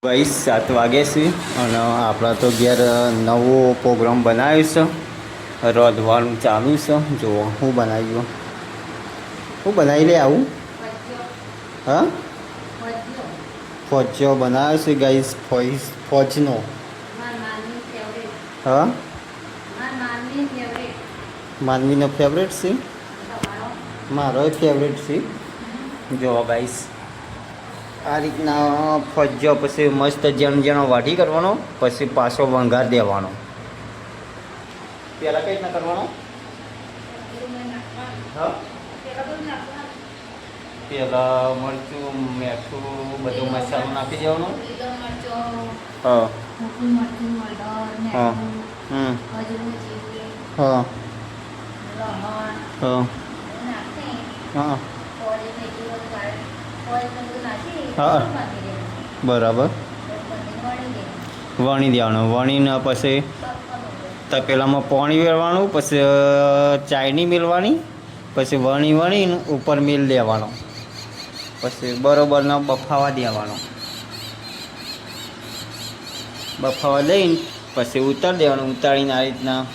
ભાઈ 7 વાગે છે અને આપણા તો ઘેર નવો પ્રોગ્રામ બનાવ્યો છે. રોધવાનું ચાલુ છે. જુઓ હું બનાવ્યું, હું બનાવી લે આવું. હા, ફોજો બનાવ્યો છે ગાઈસ. ફોજનો હા, માનવીનો ફેવરેટ છે, મારો ફેવરેટ છે. જો ગાઈસ આ રીતના ફજો પછી મસ્ત જણ વાઢી કરવાનો, પછી પાછો વંઘાર દેવાનો. પહેલાં કઈ રીતના કરવાનો? હા, પહેલાં મરચું મીઠું બધું મસાલો નાખી દેવાનો. હા હા હા હા હા હા, બરાબર. વણી દેવાનું, વણીને પછી તપેલામાં પાણી વેળવાનું, પછી ચાયણી મેળવાની, પછી વણીને ઉપર મેલ દેવાનો, પછી બરોબરનો બફાવા દેવાનો. બફાવા દઈને પછી ઉતારી દેવાનું. ઉતારીને આ રીતના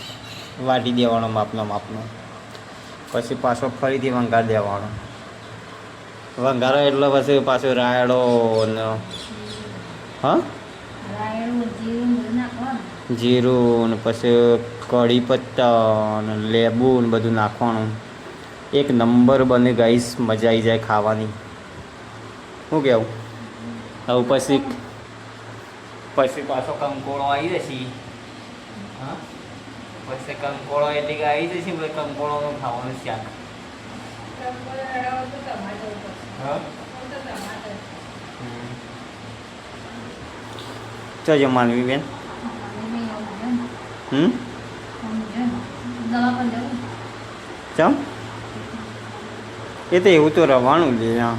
વાટી દેવાનો માપનો. પછી પાછો ફરીથી વંઘાર દેવાનો. વંઘારો એટલે પછી પાછો રાયડો ને હા જીરું ને પછી કઢી પત્તા ને લેબુ ને બધું નાખવાનું. એક નંબર બને ગાઈસ, મજા આવી જાય ખાવાની. શું કહેવું? હવે પછી પાછો કંકોળો આવી જશે. હા, પછી કંકોળો એટલે કે આવી જશે. પછી કંકોળોનું ખાવાનું શાક. હા, ચાલો માનવી બેન. ચમ એ તો એવું તો રવાનું જ. હા,